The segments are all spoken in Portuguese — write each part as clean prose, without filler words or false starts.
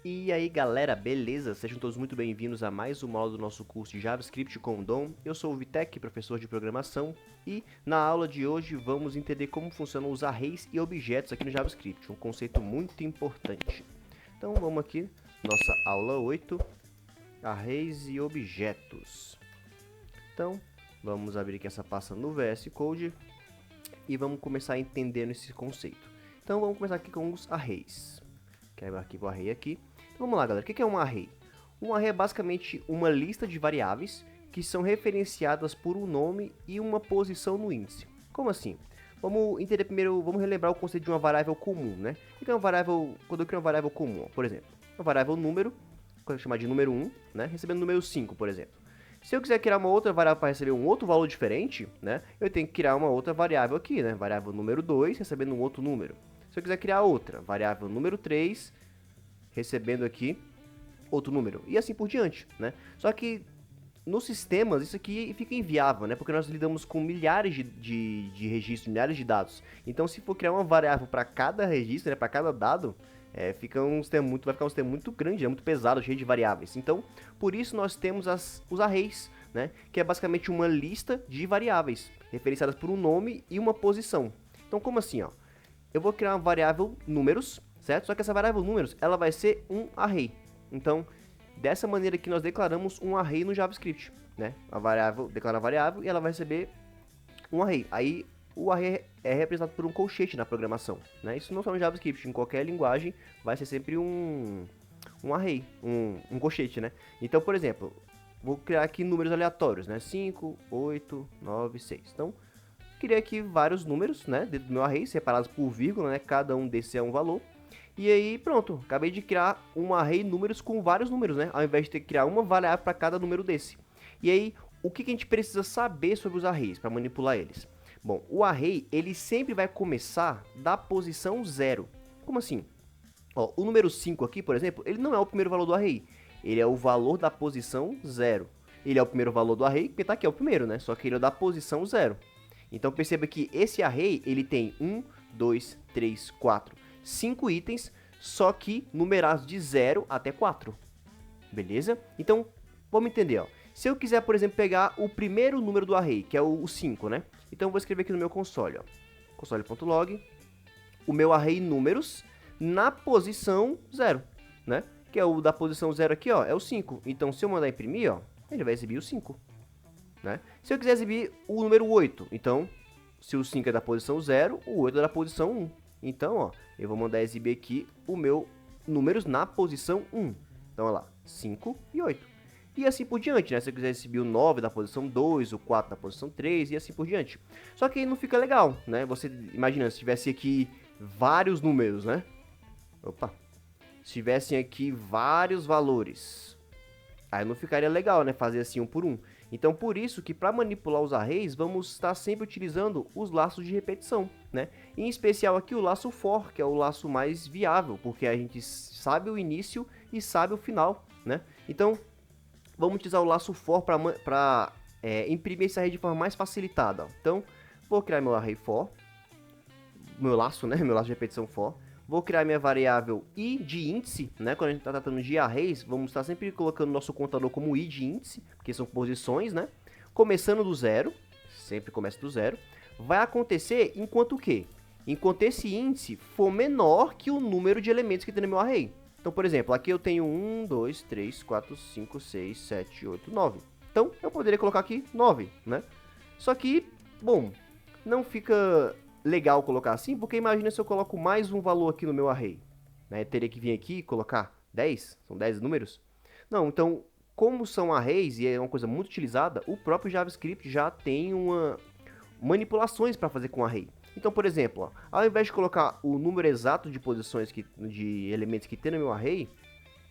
E aí galera, beleza? Sejam todos muito bem-vindos a mais uma aula do nosso curso de JavaScript com o Dom. Eu sou o Vitek, professor de programação, e na aula de hoje vamos entender como funcionam os arrays e objetos aqui no JavaScript, um conceito muito importante. Então vamos aqui, nossa aula 8, arrays e objetos. Então vamos abrir aqui essa pasta no VS Code e vamos começar entendendo esse conceito. Então vamos começar aqui com os arrays. Quero aqui o array aqui. Então, vamos lá, galera. O que é um array? Um array é basicamente uma lista de variáveis que são referenciadas por um nome e uma posição no índice. Como assim? Vamos entender primeiro, vamos relembrar o conceito de uma variável comum, né? Então, quando eu crio uma variável comum, por exemplo, uma variável número, que eu vou chamar de número 1, né? Recebendo número 5, por exemplo. Se eu quiser criar uma outra variável para receber um outro valor diferente, né? Eu tenho que criar uma outra variável aqui, né? Variável número 2, recebendo um outro número. Se eu quiser criar outra, variável número 3, recebendo aqui outro número, e assim por diante, né? Só que nos sistemas isso aqui fica inviável, né? Porque nós lidamos com milhares de registros, milhares de dados. Então, se for criar uma variável para cada registro, né, para cada dado, vai ficar um sistema muito grande, muito pesado, cheio de variáveis. Então, por isso nós temos os arrays, né? Que é basicamente uma lista de variáveis, referenciadas por um nome e uma posição. Então, como assim, ó? Eu vou criar uma variável números, certo? Só que essa variável números, ela vai ser um array. Então, dessa maneira que nós declaramos um array no JavaScript, né? A variável declara a variável e ela vai receber um array. Aí, o array é representado por um colchete na programação, né? Isso não só no JavaScript, em qualquer linguagem vai ser sempre um array, um colchete, né? Então, por exemplo, vou criar aqui números aleatórios, né? 5, 8, 9, 6. Então, criei aqui vários números, né, dentro do meu array, separados por vírgula, né, cada um desses é um valor. E aí, pronto, acabei de criar um array números com vários números, né, ao invés de ter que criar uma variável para cada número desse. E aí, o que a gente precisa saber sobre os arrays para manipular eles? Bom, o array, ele sempre vai começar da posição 0. Como assim? Ó, o número 5 aqui, por exemplo, ele não é o primeiro valor do array, ele é o valor da posição 0. Ele é o primeiro valor do array, porque tá aqui, é o primeiro, né, só que ele é da posição 0. Então perceba que esse array, ele tem 1, 2, 3, 4, 5 itens, só que numerados de 0 até 4. Beleza? Então, vamos entender, ó. Se eu quiser, por exemplo, pegar o primeiro número do array, que é o 5, né? Então eu vou escrever aqui no meu console, ó. Console.log, o meu array números na posição 0, né? Que é o da posição 0 aqui, ó, é o 5. Então, se eu mandar imprimir, ó, ele vai exibir o 5. Né? Se eu quiser exibir o número 8, então, se o 5 é da posição 0, o 8 é da posição 1. Então, ó, eu vou mandar exibir aqui o meu números na posição 1. Então, olha lá, 5 e 8. E assim por diante, né? Se eu quiser exibir o 9 da posição 2, o 4 da posição 3 e assim por diante. Só que aí não fica legal, né? Você imagina, se tivesse aqui vários números, né? Opa! Se tivessem aqui vários valores, aí não ficaria legal, né? Fazer assim um por um. Então, por isso que para manipular os arrays, vamos estar sempre utilizando os laços de repetição, né? Em especial aqui o laço for, que é o laço mais viável, porque a gente sabe o início e sabe o final, né? Então, vamos utilizar o laço for para imprimir esse array de forma mais facilitada. Ó. Então, vou criar meu array for, meu laço, né? Meu laço de repetição for. Vou criar minha variável i de índice, né? Quando a gente está tratando de arrays, vamos estar sempre colocando nosso contador como i de índice, porque são posições, né? Começando do zero, sempre começa do zero. Vai acontecer enquanto o quê? Enquanto esse índice for menor que o número de elementos que tem no meu array. Então, por exemplo, aqui eu tenho 1, 2, 3, 4, 5, 6, 7, 8, 9. Então, eu poderia colocar aqui 9, né? Só que, bom, não fica legal colocar assim, porque imagina se eu coloco mais um valor aqui no meu array. Né? Eu teria que vir aqui e colocar 10, são 10 números. Não, então, como são arrays e é uma coisa muito utilizada, o próprio JavaScript já tem manipulações para fazer com array. Então, por exemplo, ó, ao invés de colocar o número exato de posições, de elementos que tem no meu array,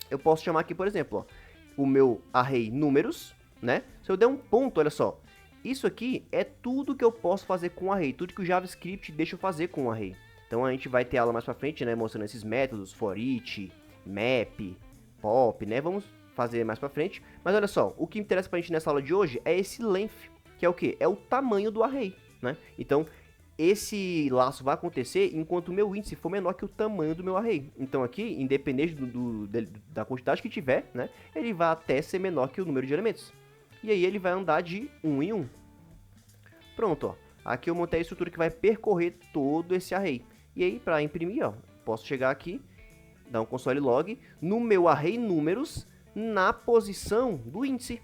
eu posso chamar aqui, por exemplo, ó, o meu array números, né? Se eu der um ponto, olha só, isso aqui é tudo que eu posso fazer com o array, tudo que o JavaScript deixa eu fazer com o array. Então a gente vai ter aula mais pra frente, né, mostrando esses métodos, for each, map, pop, né, vamos fazer mais pra frente. Mas olha só, o que interessa pra gente nessa aula de hoje é esse length, que é o quê? É o tamanho do array, né? Então, esse laço vai acontecer enquanto o meu índice for menor que o tamanho do meu array. Então aqui, independente da quantidade que tiver, né, ele vai até ser menor que o número de elementos. E aí ele vai andar de 1 em 1. Pronto, ó. Aqui eu montei a estrutura que vai percorrer todo esse array. E aí, para imprimir, ó, posso chegar aqui, dar um console log no meu array números na posição do índice,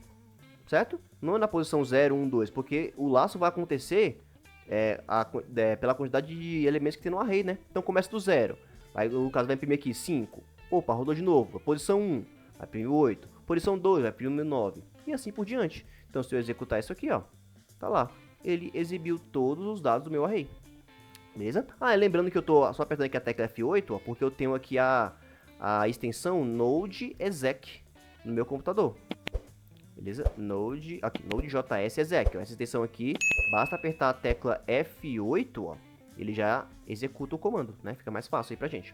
certo? Não na posição 0, 1, 2, porque o laço vai acontecer pela quantidade de elementos que tem no array, né? Então começa do 0, aí no caso vai imprimir aqui 5, opa, rodou de novo, posição 1, vai imprimir 8, posição 2, vai imprimir 9, e assim por diante. Então se eu executar isso aqui, ó, tá lá, ele exibiu todos os dados do meu array. Beleza? Ah, e lembrando que eu tô só apertando aqui a tecla F8, ó, porque eu tenho aqui a extensão Node Exec no meu computador. Beleza? Node.js exec. Ó, essa extensão aqui, basta apertar a tecla F8, ó, ele já executa o comando, né? Fica mais fácil aí pra gente.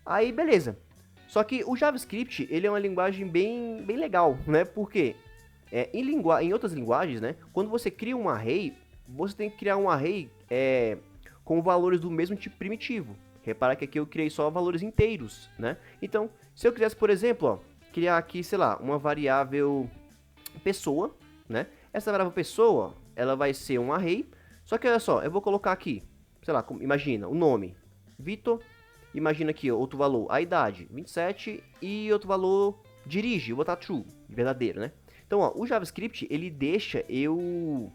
Aí, beleza. Só que o JavaScript, ele é uma linguagem bem legal, né? Porque em outras linguagens, né? Quando você cria um array, você tem que criar um array com valores do mesmo tipo primitivo. Repara que aqui eu criei só valores inteiros, né? Então, se eu quisesse, por exemplo, ó, criar aqui, sei lá, uma variável pessoa, né? Essa variável pessoa, ela vai ser um array, só que olha só, eu vou colocar aqui, sei lá, imagina, o nome, Vitor, imagina aqui ó, outro valor, a idade, 27, e outro valor, dirige, vou botar true, verdadeiro, né? Então, ó, o JavaScript, ele deixa eu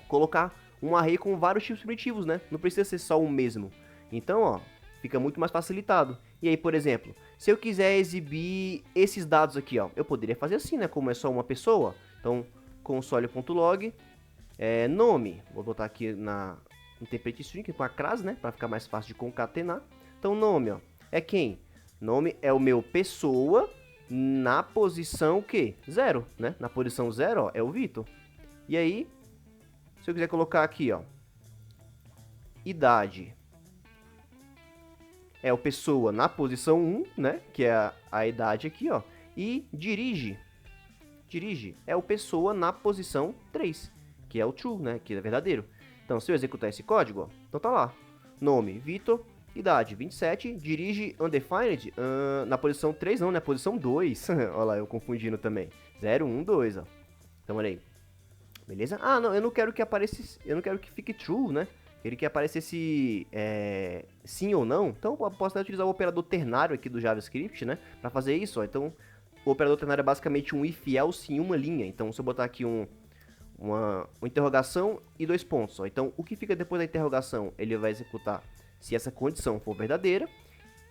colocar um array com vários tipos primitivos, né? Não precisa ser só o mesmo. Então, ó, fica muito mais facilitado. E aí, por exemplo, se eu quiser exibir esses dados aqui, ó, eu poderia fazer assim, né? Como é só uma pessoa. Então, console.log, nome. Vou botar aqui no template string com a crase, né? Para ficar mais fácil de concatenar. Então, nome, ó, é quem? Nome é o meu pessoa na posição o quê? 0, né? Na posição 0, ó, é o Vitor. E aí, se eu quiser colocar aqui, ó, idade é o pessoa na posição 1, né, que é a idade aqui, ó, e dirige é o pessoa na posição 3, que é o true, né, que é verdadeiro. Então, se eu executar esse código, ó, então tá lá, nome, Vitor, idade, 27, dirige undefined, na posição 3 não, né, posição 2, olha lá, eu confundindo também, 0, 1, 2, ó, então olha aí. Beleza? Ah, não, eu não quero que apareça, eu não quero que fique true, né? Ele quer aparecesse sim ou não. Então, eu posso até utilizar o operador ternário aqui do JavaScript, né? Para fazer isso, ó. Então, o operador ternário é basicamente um if else em uma linha. Então, se eu botar aqui uma interrogação e 2 pontos, ó. Então, o que fica depois da interrogação? Ele vai executar se essa condição for verdadeira.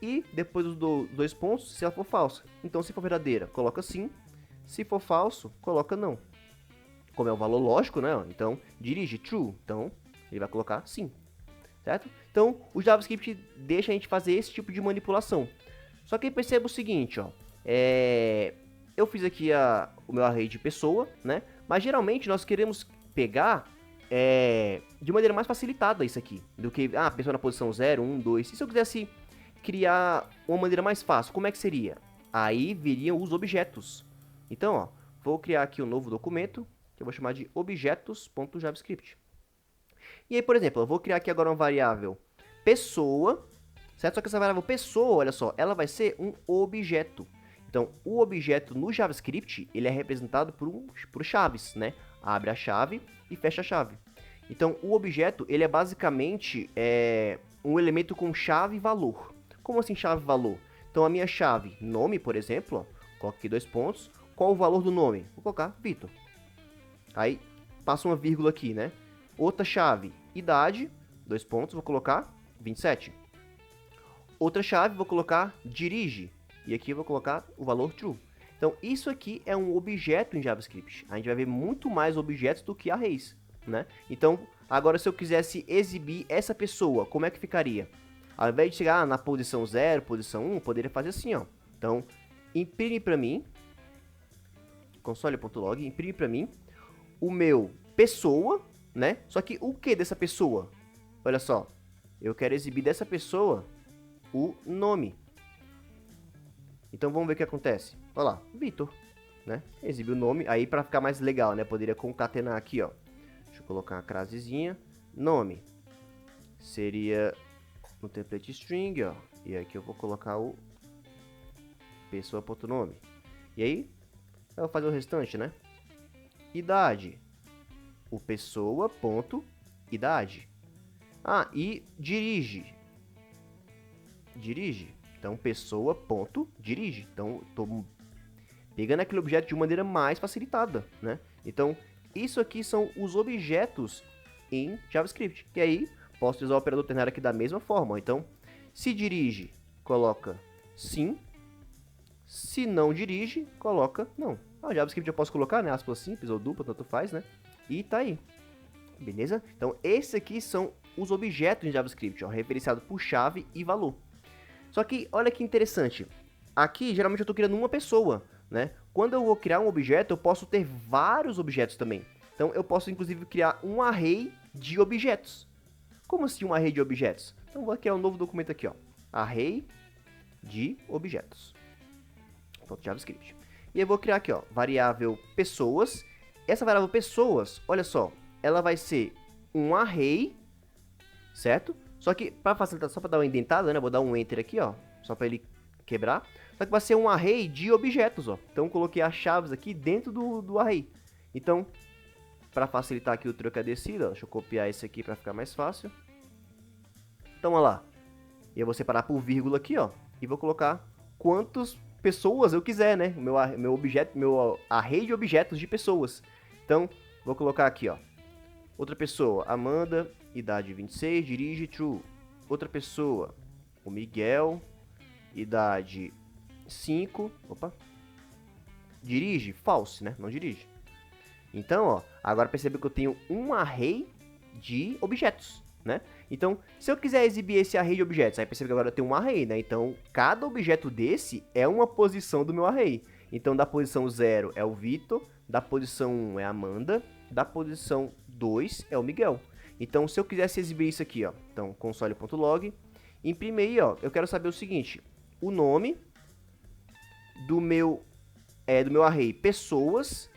E depois dos 2 pontos, se ela for falsa. Então, se for verdadeira, coloca sim. Se for falso, coloca não. Como é o valor lógico, né? Então, dirige true. Então, ele vai colocar sim. Certo? Então, o JavaScript deixa a gente fazer esse tipo de manipulação. Só que perceba o seguinte, ó. Eu fiz aqui o meu array de pessoa, né? Mas geralmente nós queremos pegar de maneira mais facilitada isso aqui. Do que, pessoa na posição 0, 1, 2. E se eu quisesse criar uma maneira mais fácil, como é que seria? Aí viriam os objetos. Então, ó, vou criar aqui um novo documento, que eu vou chamar de objetos.javascript. E aí, por exemplo, eu vou criar aqui agora uma variável pessoa, certo? Só que essa variável pessoa, olha só, ela vai ser um objeto. Então, o objeto no JavaScript, ele é representado por chaves, né? Abre a chave e fecha a chave. Então, o objeto, ele é basicamente um elemento com chave e valor. Como assim chave e valor? Então, a minha chave, nome, por exemplo, ó, coloco aqui 2 pontos. Qual o valor do nome? Vou colocar Vitor. Aí, passa uma vírgula aqui, né? Outra chave, idade, 2 pontos, vou colocar 27. Outra chave, vou colocar dirige. E aqui eu vou colocar o valor true. Então, isso aqui é um objeto em JavaScript. A gente vai ver muito mais objetos do que arrays, né? Então, agora se eu quisesse exibir essa pessoa, como é que ficaria? Ao invés de chegar na posição 0, posição 1, eu poderia fazer assim, ó. Então, imprime para mim, console.log, imprime para mim o meu pessoa, né? Só que o que dessa pessoa? Olha só, eu quero exibir dessa pessoa o nome. Então vamos ver o que acontece. Olha lá, Vitor, né? Exibe o nome, aí para ficar mais legal, né? Poderia concatenar aqui, ó. Deixa eu colocar uma crasezinha. Nome. seria no template string, ó. E aqui eu vou colocar o pessoa.nome. E aí, eu vou fazer o restante, né? Idade. O pessoa.idade. Ah, e dirige. Dirige. Então, pessoa.dirige. Então, estou pegando aquele objeto de maneira mais facilitada, né? Então, isso aqui são os objetos em JavaScript. E aí, posso usar o operador ternário aqui da mesma forma. Então, se dirige, coloca sim. Se não dirige, coloca não. Ah, JavaScript eu posso colocar, né? Aspas simples ou dupla, tanto faz, né? E tá aí. Beleza? Então, esses aqui são os objetos em JavaScript, ó, referenciado por chave e valor. Só que, olha que interessante. Aqui, geralmente, eu estou criando uma pessoa, né? Quando eu vou criar um objeto, eu posso ter vários objetos também. Então, eu posso, inclusive, criar um array de objetos. Como assim um array de objetos? Então, vou criar um novo documento aqui, ó. Array de objetos. Ponto JavaScript. E eu vou criar aqui, ó, variável pessoas. Essa variável pessoas, olha só, ela vai ser um array, certo? Só que, para facilitar, só para dar uma indentada, né? Vou dar um enter aqui, ó, só para ele quebrar. Só que vai ser um array de objetos, ó. Então, eu coloquei as chaves aqui dentro do array. Então, para facilitar aqui o troco e a descida, ó, deixa eu copiar esse aqui para ficar mais fácil. Então, olha lá. E eu vou separar por vírgula aqui, ó. E vou colocar quantas pessoas eu quiser, né? Meu array de objetos de pessoas. Então, vou colocar aqui, ó. Outra pessoa, Amanda, idade 26, dirige, true. Outra pessoa, o Miguel, idade 5, opa. Dirige, false, né? Não dirige. Então, ó, agora percebe que eu tenho um array de objetos, né? Então, se eu quiser exibir esse array de objetos, aí percebe que agora eu tenho um array, né? Então, cada objeto desse é uma posição do meu array. Então, da posição 0 é o Vitor, da posição 1 é a Amanda, da posição 2 é o Miguel. Então, se eu quisesse exibir isso aqui, ó, então, console.log, imprime aí, ó, eu quero saber o seguinte, o nome do meu array pessoas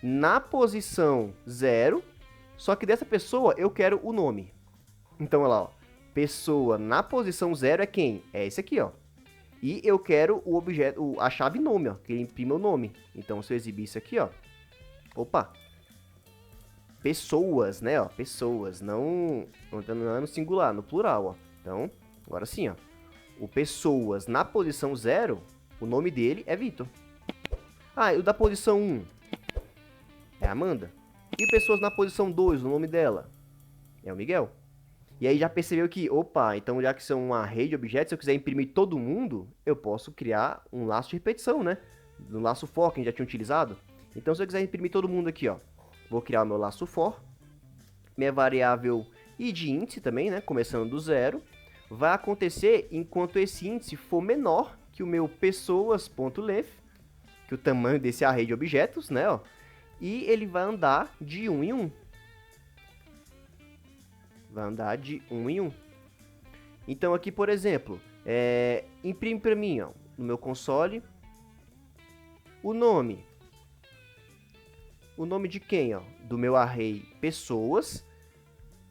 na posição 0, só que dessa pessoa eu quero o nome. Então, olha lá, ó, pessoa na posição 0 é quem? É esse aqui, ó. E eu quero o objeto, a chave nome, ó, que ele imprima o nome. Então, se eu exibir isso aqui, ó, opa, pessoas, né, ó, pessoas, não é no singular, no plural, ó. Então, agora sim, ó, o pessoas na posição 0, o nome dele é Vitor. Ah, e o da posição 1 é Amanda. E pessoas na posição 2, o nome dela é o Miguel. E aí já percebeu que, opa, então já que são um array de objetos, se eu quiser imprimir todo mundo, eu posso criar um laço de repetição, né? Do laço for que a gente já tinha utilizado. Então se eu quiser imprimir todo mundo aqui, ó, vou criar o meu laço for, minha variável id índice também, né? Começando do 0. Vai acontecer enquanto esse índice for menor que o meu pessoas.length, que é o tamanho desse array de objetos, né? Ó, e ele vai andar de 1 em 1. Vai andar de 1 em 1. Então aqui, por exemplo, imprime para mim, ó, no meu console, o nome. O nome de quem? Ó? Do meu array pessoas,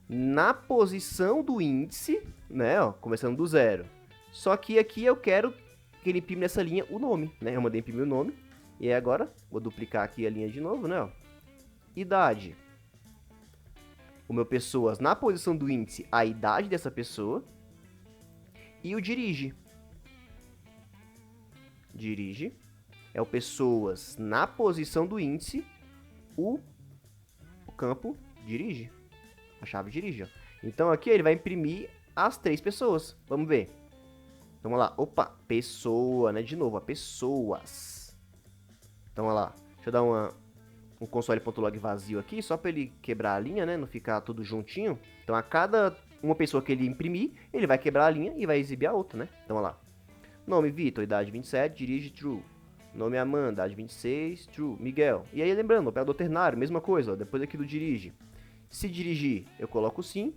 na posição do índice, né? Ó, começando do 0. Só que aqui eu quero que ele imprime nessa linha o nome, né? Eu mandei imprimir o nome. E aí agora, vou duplicar aqui a linha de novo, né? Ó. Idade. O meu pessoas na posição do índice, a idade dessa pessoa. E o dirige. Dirige. É o pessoas na posição do índice, o campo dirige. A chave dirige, ó. Então aqui ele vai imprimir as 3 pessoas. Vamos ver. Então, vamos lá. Opa, pessoa, né? De novo, ó, pessoas. Então, olha lá. Deixa eu dar um console.log vazio aqui, só para ele quebrar a linha, né? Não ficar tudo juntinho. Então, a cada uma pessoa que ele imprimir, ele vai quebrar a linha e vai exibir a outra, né? Então, olha lá. Nome Vitor, idade 27, dirige true. Nome Amanda, idade 26, true. Miguel. E aí, lembrando, operador ternário, mesma coisa, ó, depois aqui do dirige. Se dirigir, eu coloco sim.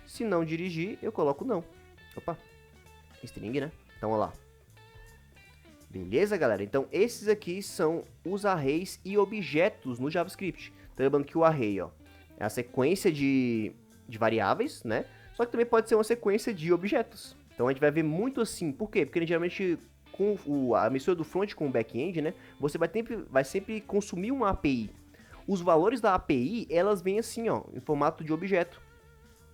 Se não dirigir, eu coloco não. Opa. String, né? Então, olha lá. Beleza, galera? Então, esses aqui são os arrays e objetos no JavaScript. Então, lembrando que o array, ó, é a sequência de variáveis, né? Só que também pode ser uma sequência de objetos. Então a gente vai ver muito assim. Por quê? Porque geralmente com a mistura do front com o back-end, né, você vai sempre consumir uma API. Os valores da API, elas vêm assim, ó, em formato de objeto,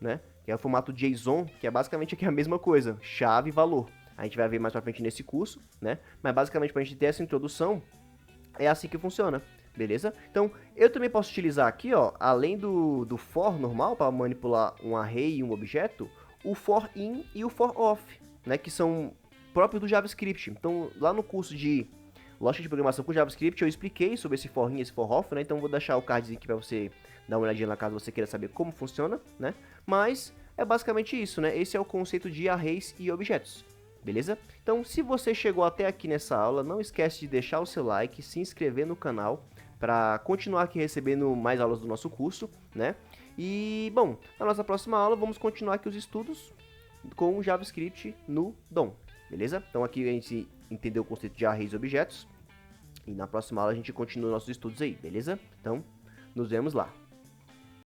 né? Que é o formato JSON, que é basicamente aqui a mesma coisa, chave e valor. A gente vai ver mais pra frente nesse curso, né? Mas basicamente pra gente ter essa introdução, é assim que funciona, beleza? Então, eu também posso utilizar aqui, ó, além do for normal, para manipular um array e um objeto, o for in e o for off, né? Que são próprios do JavaScript. Então, lá no curso de lógica de programação com JavaScript, eu expliquei sobre esse for in e esse for off, né? Então, vou deixar o card aqui para você dar uma olhadinha lá caso você queira saber como funciona, né? Mas é basicamente isso, né? Esse é o conceito de arrays e objetos. Beleza? Então, se você chegou até aqui nessa aula, não esquece de deixar o seu like, se inscrever no canal para continuar aqui recebendo mais aulas do nosso curso, né? E, bom, na nossa próxima aula vamos continuar aqui os estudos com o JavaScript no DOM, beleza? Então aqui a gente entendeu o conceito de arrays e objetos e na próxima aula a gente continua nossos estudos aí, beleza? Então, nos vemos lá.